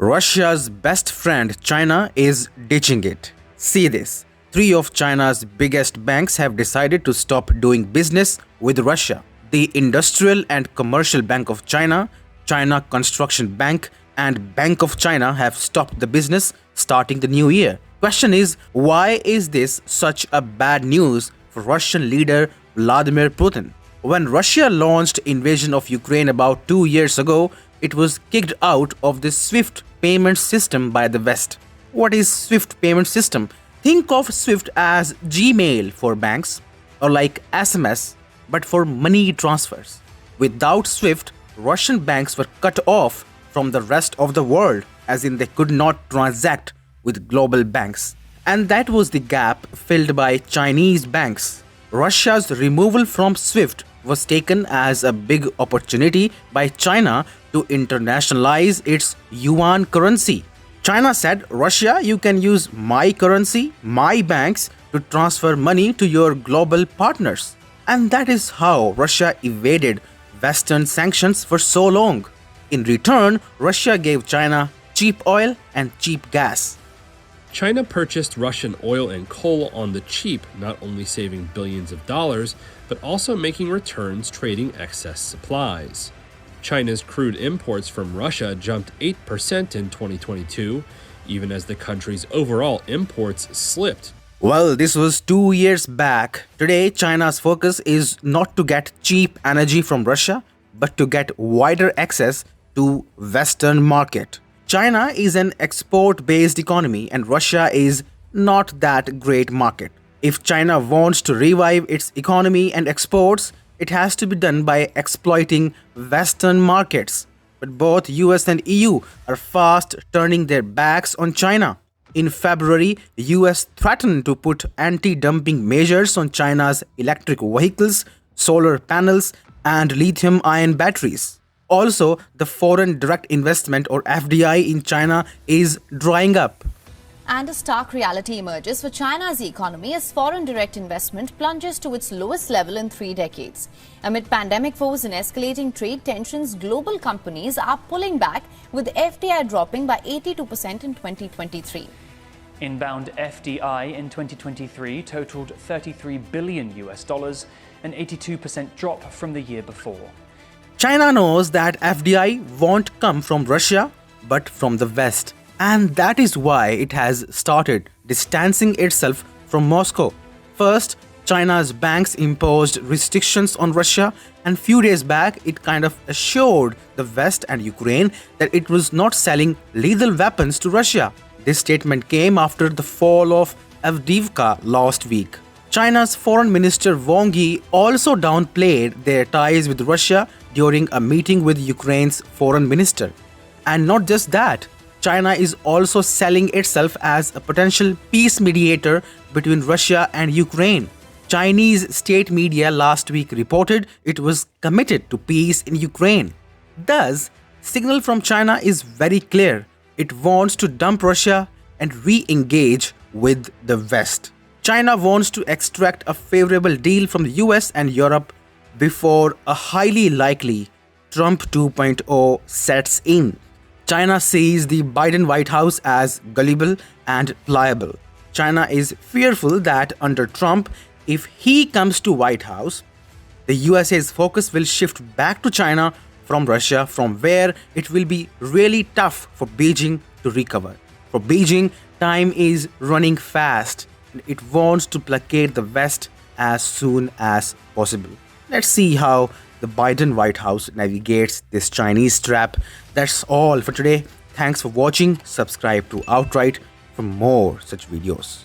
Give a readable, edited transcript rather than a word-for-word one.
Russia's best friend China is ditching it. See this. Three of China's biggest banks have decided to stop doing business with Russia. The Industrial and Commercial Bank of China, China Construction Bank, and Bank of China have stopped the business starting the new year. Question is, why is this such a bad news for Russian leader Vladimir Putin? When Russia launched invasion of Ukraine about 2 years ago, it was kicked out of the SWIFT payment system by the West. What is SWIFT payment system? Think of SWIFT as Gmail for banks or like SMS but for money transfers. Without SWIFT, Russian banks were cut off from the rest of the world, as in they could not transact with global banks. And that was the gap filled by Chinese banks. Russia's removal from SWIFT was taken as a big opportunity by China to internationalize its yuan currency. China said, Russia, you can use my currency, my banks, to transfer money to your global partners. And that is how Russia evaded Western sanctions for so long. In return, Russia gave China cheap oil and cheap gas. China purchased Russian oil and coal on the cheap, not only saving billions of dollars, but also making returns trading excess supplies. China's crude imports from Russia jumped 8% in 2022, even as the country's overall imports slipped. Well, this was 2 years back. Today, China's focus is not to get cheap energy from Russia, but to get wider access to Western market. China is an export-based economy and Russia is not that great market. If China wants to revive its economy and exports, it has to be done by exploiting Western markets. But both US and EU are fast turning their backs on China. In February, the US threatened to put anti-dumping measures on China's electric vehicles, solar panels, and lithium-ion batteries. Also, the foreign direct investment or FDI in China is drying up. And a stark reality emerges for China's economy as foreign direct investment plunges to its lowest level in 3 decades. Amid pandemic woes and escalating trade tensions, global companies are pulling back, with FDI dropping by 82% in 2023. Inbound FDI in 2023 totaled $33 billion, an 82% drop from the year before. China knows that FDI won't come from Russia, but from the West. And that is why it has started distancing itself from Moscow. First, China's banks imposed restrictions on Russia, and few days back it kind of assured the West and Ukraine that it was not selling lethal weapons to Russia. This statement came after the fall of Avdiivka last week. China's Foreign Minister Wang Yi also downplayed their ties with Russia during a meeting with Ukraine's Foreign Minister. And not just that, China is also selling itself as a potential peace mediator between Russia and Ukraine. Chinese state media last week reported it was committed to peace in Ukraine. Thus, signal from China is very clear. It wants to dump Russia and re-engage with the West. China wants to extract a favorable deal from the US and Europe before a highly likely Trump 2.0 sets in. China sees the Biden White House as gullible and pliable. China is fearful that under Trump, if he comes to White House, the USA's focus will shift back to China from Russia, from where it will be really tough for Beijing to recover. For Beijing, time is running fast and it wants to placate the West as soon as possible. Let's see how the Biden White House navigates this Chinese trap. That's all for today. Thanks for watching. Subscribe to Outright for more such videos.